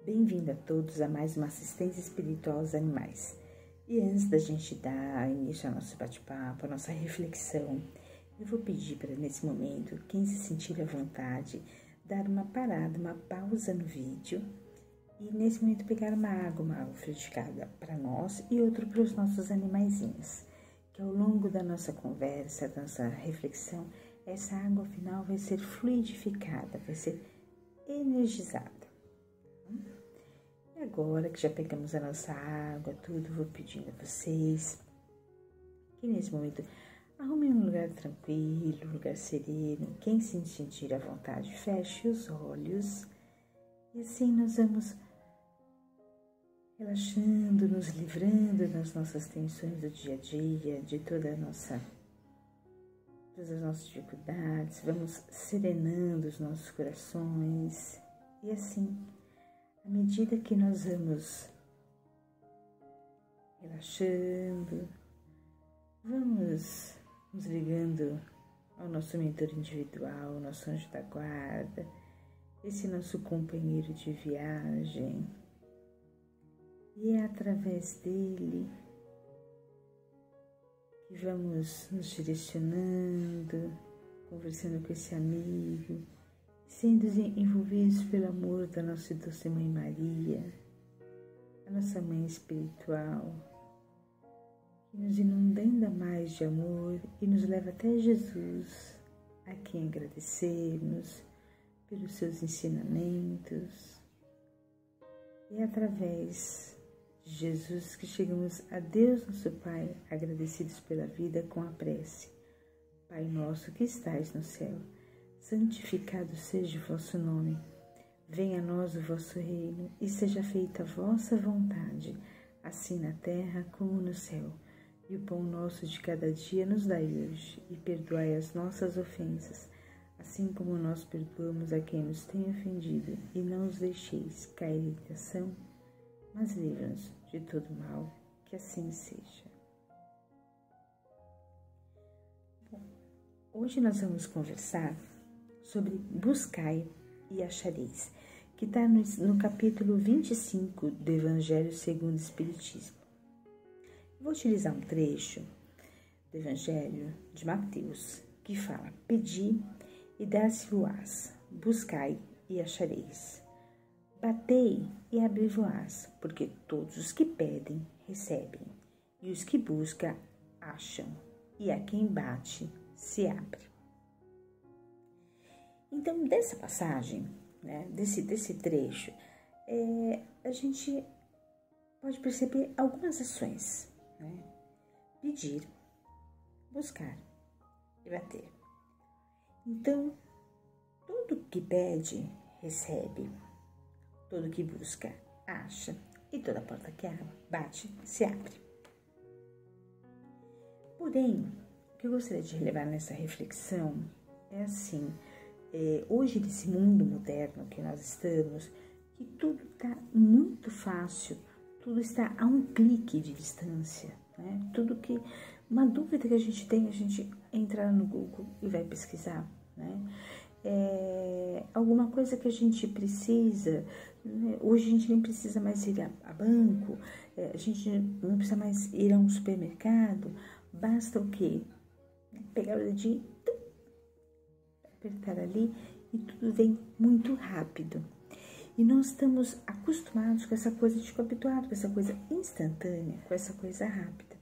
Bem-vindo a todos a mais uma assistência espiritual aos animais. E antes da gente dar início ao nosso bate-papo, à nossa reflexão, eu vou pedir para, nesse momento, quem se sentir à vontade, dar uma parada, uma pausa no vídeo e, nesse momento, pegar uma água frutificada para nós e outra para os nossos animaizinhos. Que ao longo da nossa conversa, da nossa reflexão, essa água final vai ser fluidificada, vai ser energizada. E agora que já pegamos a nossa água, tudo, vou pedindo a vocês que nesse momento arrumem um lugar tranquilo, um lugar sereno. Quem se sentir à vontade, feche os olhos. E assim nós vamos relaxando, nos livrando das nossas tensões do dia a dia, de todas as nossas dificuldades. Vamos serenando os nossos corações. E assim, à medida que nós vamos relaxando, vamos nos ligando ao nosso mentor individual, ao nosso anjo da guarda, esse nosso companheiro de viagem. E é através dele que vamos nos direcionando, conversando com esse amigo, sendo envolvidos pelo amor da nossa doce Mãe Maria, a nossa Mãe espiritual, que nos inunda ainda mais de amor e nos leva até Jesus, a quem agradecermos pelos seus ensinamentos. E é através de Jesus que chegamos a Deus nosso Pai, agradecidos pela vida com a prece. Pai nosso que estais no céu, santificado seja o vosso nome. Venha a nós o vosso reino e seja feita a vossa vontade, assim na terra como no céu. E o pão nosso de cada dia nos dai hoje, e perdoai as nossas ofensas, assim como nós perdoamos a quem nos tem ofendido, e não os deixeis cair em tentação, mas livra-nos de todo mal, que assim seja. Bom, hoje nós vamos conversar sobre buscai e achareis, que está no capítulo 25 do Evangelho segundo o Espiritismo. Vou utilizar um trecho do Evangelho de Mateus, que fala: pedi e dar-se-vos-ás, buscai e achareis, batei e abri-vos-ás, porque todos os que pedem, recebem, e os que buscam, acham, e a quem bate, se abre. Então, dessa passagem, né, desse trecho, a gente pode perceber algumas ações, né? Pedir, buscar e bater. Então, todo que pede, recebe, todo que busca, acha, e toda porta que bate, se abre. Porém, o que eu gostaria de relevar nessa reflexão é assim: hoje, nesse mundo moderno que nós estamos, que tudo está muito fácil, tudo está a um clique de distância, né? Tudo que, uma dúvida que a gente tem, a gente entra no Google e vai pesquisar, né? Alguma coisa que a gente precisa, né? Hoje a gente nem precisa mais ir a banco, a gente não precisa mais ir a um supermercado, basta o quê? Pegar o dedinho, apertar ali e tudo vem muito rápido. E nós estamos acostumados com essa coisa, habituados com essa coisa instantânea, com essa coisa rápida.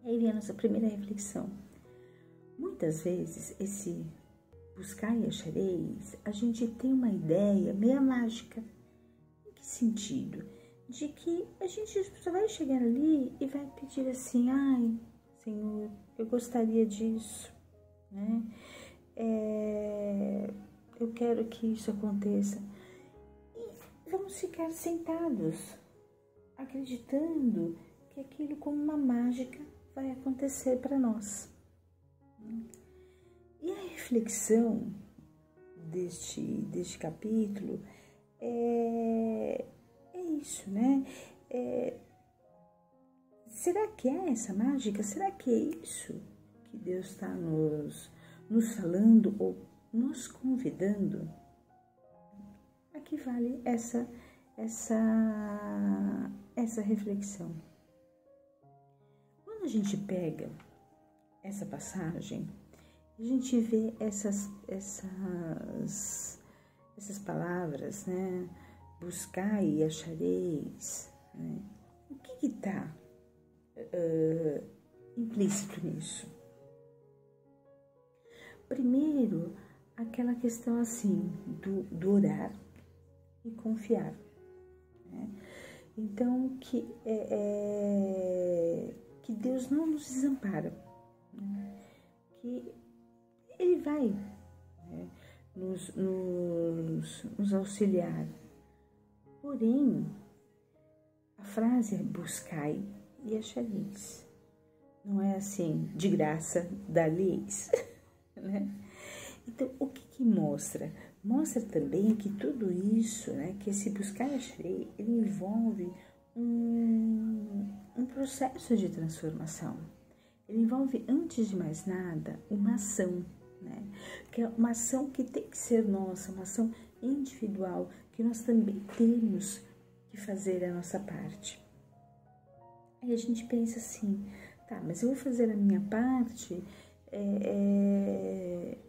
E aí vem a nossa primeira reflexão. Muitas vezes, esse buscar e achareis, a gente tem uma ideia meio mágica. Em que sentido? De que a gente só vai chegar ali e vai pedir assim: ai, Senhor, eu gostaria disso, né? Eu quero que isso aconteça. E vamos ficar sentados, acreditando que aquilo, como uma mágica, vai acontecer para nós. E a reflexão deste capítulo é isso, né? Será que é essa mágica? Será que é isso que Deus está nos falando ou nos convidando? que vale essa reflexão. Quando a gente pega essa passagem, a gente vê essas palavras, né? Buscai e achareis, né? O que está implícito nisso? Primeiro, aquela questão assim, do orar e confiar, né? Então, que Deus não nos desampara, né? Que Ele vai, né, nos auxiliar. Porém, a frase é buscai e achareis. Não é assim, de graça, dar-lhe-eis, né? Então, o que mostra? Mostra também que tudo isso, né, que esse buscar e acharei, ele envolve um processo de transformação. Ele envolve, antes de mais nada, uma ação, né? Que é uma ação que tem que ser nossa, uma ação individual, que nós também temos que fazer a nossa parte. Aí a gente pensa assim, tá, mas eu vou fazer a minha parte,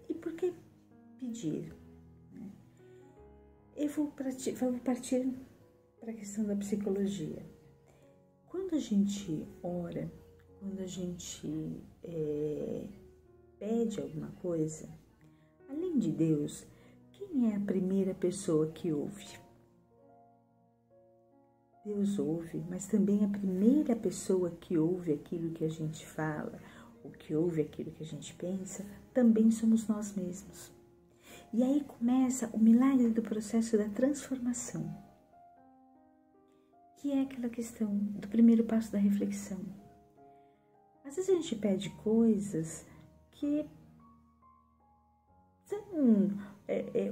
e por que pedir? Né? Eu vou partir para a questão da psicologia. Quando a gente ora, quando a gente pede alguma coisa, além de Deus, quem é a primeira pessoa que ouve? Deus ouve, mas também a primeira pessoa que ouve aquilo que a gente fala, ou que ouve aquilo que a gente pensa, também somos nós mesmos. E aí começa o milagre do processo da transformação, que é aquela questão do primeiro passo da reflexão. Às vezes a gente pede coisas que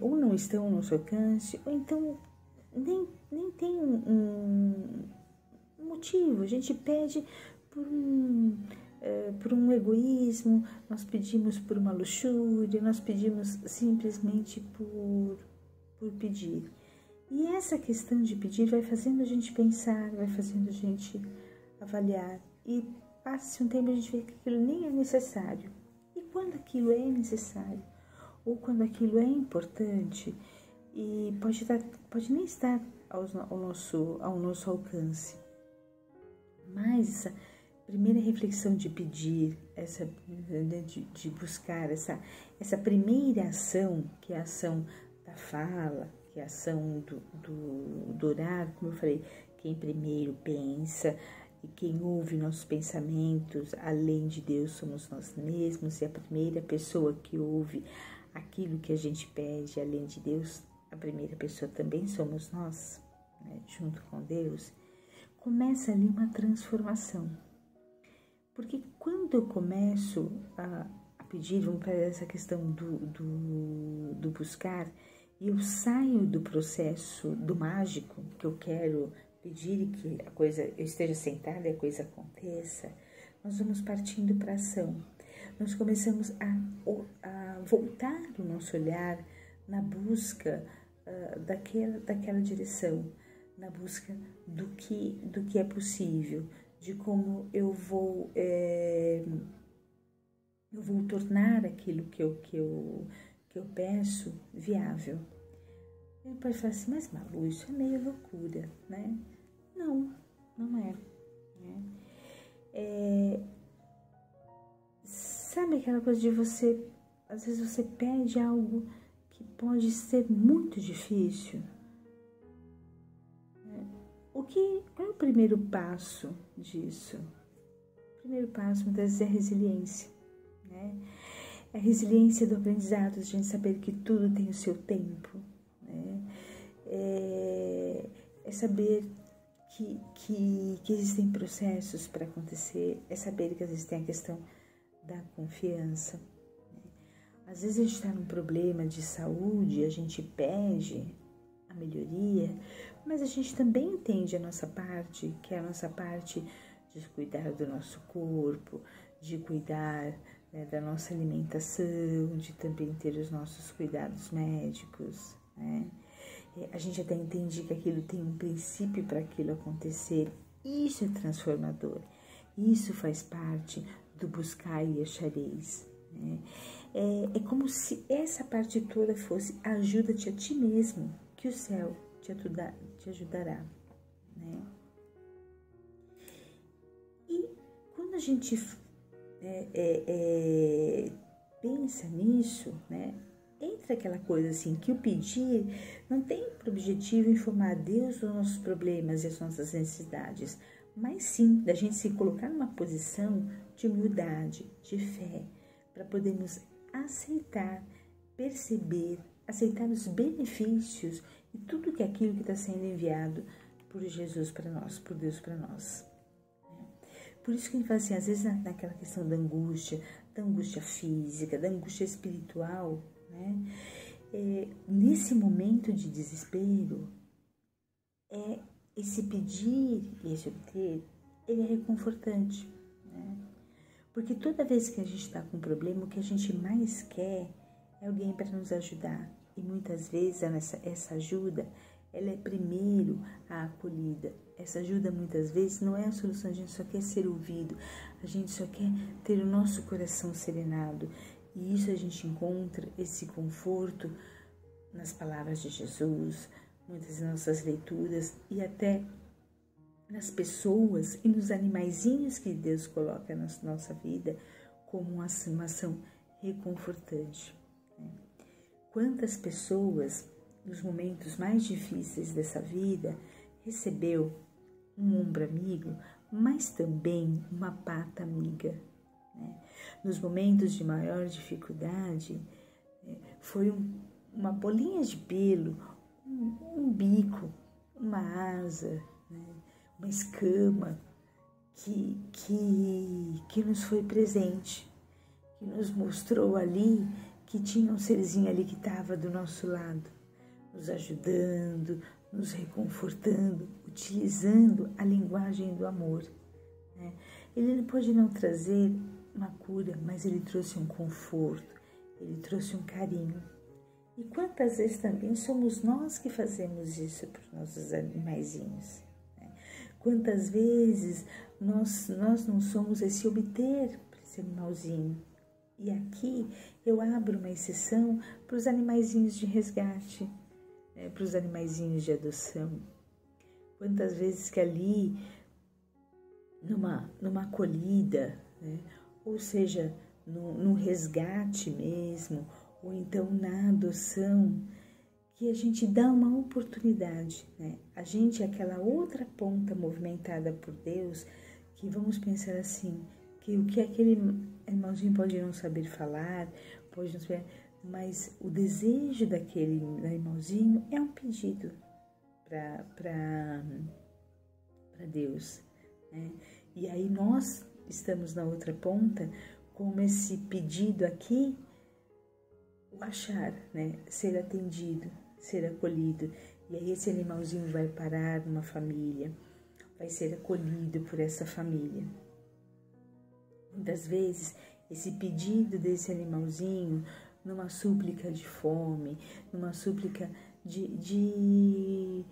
ou não estão ao nosso alcance, ou então nem tem um motivo. A gente pede por um egoísmo, nós pedimos por uma luxúria, nós pedimos simplesmente por pedir. E essa questão de pedir vai fazendo a gente pensar, vai fazendo a gente avaliar. E passa-se um tempo e a gente vê que aquilo nem é necessário. E quando aquilo é necessário, ou quando aquilo é importante, e pode nem estar ao nosso alcance. Mas essa primeira reflexão de pedir, de buscar essa primeira ação, que é a ação da fala, que é a ação do orar, como eu falei, quem primeiro pensa e quem ouve nossos pensamentos, além de Deus, somos nós mesmos, e a primeira pessoa que ouve aquilo que a gente pede, além de Deus, a primeira pessoa também somos nós, né, junto com Deus. Começa ali uma transformação. Porque quando eu começo a pedir, vamos para essa questão do buscar, e eu saio do processo do mágico, que eu quero pedir e que a coisa, eu esteja sentada e a coisa aconteça, nós vamos partindo para a ação. Nós começamos a voltar o nosso olhar na busca daquela direção, na busca do que é possível, de como eu vou tornar aquilo que eu peço viável. Ele pode falar assim, mas Malu, isso é meio loucura, né? Não é. Né? Sabe aquela coisa de você, às vezes você pede algo que pode ser muito difícil? Qual é o primeiro passo disso? O primeiro passo, muitas vezes, é a resiliência, né? É a resiliência do aprendizado, de a gente saber que tudo tem o seu tempo, né? É saber que existem processos para acontecer, é saber que às vezes tem a questão da confiança. Né? Às vezes a gente está num problema de saúde, a gente pede a melhoria, mas a gente também entende a nossa parte, que é a nossa parte de cuidar do nosso corpo, de cuidar, né, da nossa alimentação, de também ter os nossos cuidados médicos, né? A gente até entende que aquilo tem um princípio para aquilo acontecer. Isso é transformador. Isso faz parte do buscar e achareis. Né? É como se essa parte toda fosse ajuda-te a ti mesmo, que o céu te ajudará. Né? E quando a gente pensa nisso, né? Entra aquela coisa assim, que o pedir não tem por objetivo informar a Deus dos nossos problemas e as nossas necessidades, mas sim da gente se colocar numa posição de humildade, de fé, para podermos aceitar, perceber, aceitar os benefícios e tudo que aquilo que está sendo enviado por Jesus para nós, por Deus para nós. Por isso que a gente fala assim, às vezes naquela questão da angústia física, da angústia espiritual, né? Nesse momento de desespero, esse pedir e esse obter, ele é reconfortante, né? Porque toda vez que a gente está com um problema, o que a gente mais quer é alguém para nos ajudar. E muitas vezes essa ajuda, ela é primeiro a acolhida. Essa ajuda muitas vezes não é a solução, a gente só quer ser ouvido, a gente só quer ter o nosso coração serenado. E isso a gente encontra, esse conforto, nas palavras de Jesus, muitas nossas leituras e até nas pessoas e nos animaizinhos que Deus coloca na nossa vida como uma ação reconfortante. Quantas pessoas, nos momentos mais difíceis dessa vida, recebeu um ombro amigo, mas também uma pata amiga, né? Nos momentos de maior dificuldade, foi uma bolinha de pelo, um bico, uma asa, né? Uma escama que nos foi presente, que nos mostrou ali que tinha um serzinho ali que estava do nosso lado, nos ajudando, nos reconfortando, utilizando a linguagem do amor. Né? Ele pode não trazer uma cura, mas ele trouxe um conforto, ele trouxe um carinho. E quantas vezes também somos nós que fazemos isso para os nossos animaizinhos? Né? Quantas vezes nós não somos esse obter para esse animalzinho? E aqui eu abro uma exceção para os animaizinhos de resgate, para os animaizinhos de adoção. Quantas vezes que ali, numa acolhida, né? Ou seja, no resgate mesmo, ou então na adoção, que a gente dá uma oportunidade, né? A gente é aquela outra ponta movimentada por Deus, que vamos pensar assim, que o que aquele animalzinho pode não saber falar, pode não saber, mas o desejo daquele animalzinho é um pedido para Deus, né? E aí nós estamos na outra ponta, como esse pedido aqui, o achar, né? Ser atendido, ser acolhido. E aí esse animalzinho vai parar numa família, vai ser acolhido por essa família. Muitas vezes, esse pedido desse animalzinho, numa súplica de fome, numa súplica de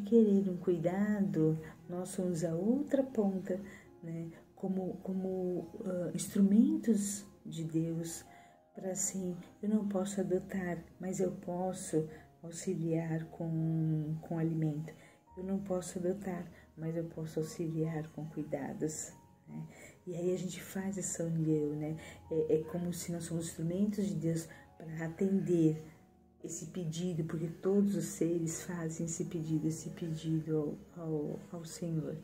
querer um cuidado, nós somos a outra ponta, né? Como instrumentos de Deus, para assim, eu não posso adotar, mas eu posso auxiliar com alimento. Eu não posso adotar, mas eu posso auxiliar com cuidados, né? E aí a gente faz essa união, né? É como se nós somos instrumentos de Deus para atender esse pedido, porque todos os seres fazem esse pedido ao Senhor.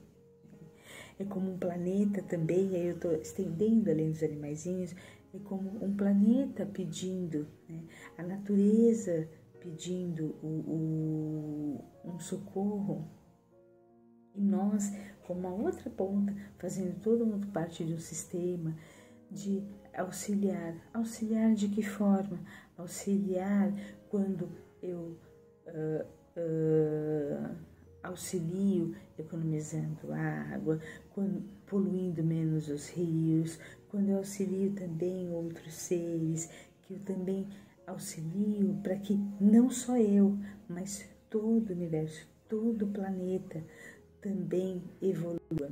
É como um planeta também, aí eu estou estendendo além dos animaizinhos, é como um planeta pedindo, né? A natureza pedindo um socorro. E nós, como a outra ponta, fazendo toda uma parte de um sistema de auxiliar. Auxiliar de que forma? Auxiliar quando eu auxilio economizando água, quando poluindo menos os rios, quando eu auxilio também outros seres, que eu também auxilio para que não só eu, mas todo o universo, todo o planeta também evolua.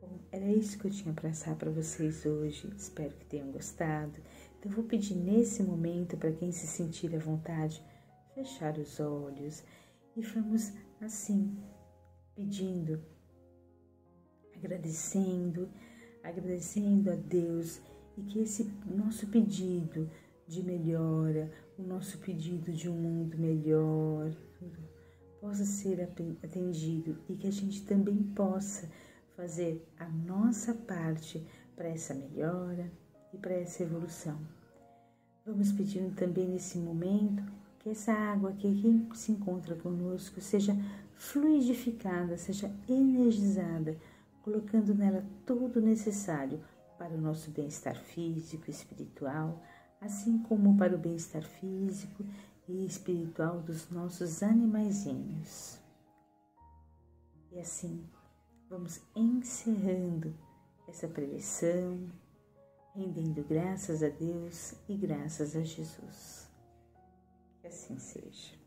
Bom, era isso que eu tinha para passar para vocês hoje. Espero que tenham gostado. Então, eu vou pedir nesse momento para quem se sentir à vontade, fechar os olhos e vamos assim, pedindo, agradecendo a Deus e que esse nosso pedido de melhora, o nosso pedido de um mundo melhor, possa ser atendido e que a gente também possa fazer a nossa parte para essa melhora e para essa evolução. Vamos pedindo também nesse momento que essa água que aqui se encontra conosco seja fluidificada, seja energizada, colocando nela todo o necessário para o nosso bem-estar físico e espiritual, assim como para o bem-estar físico e espiritual dos nossos animaizinhos. E assim, vamos encerrando essa preleção, rendendo graças a Deus e graças a Jesus. Que assim seja.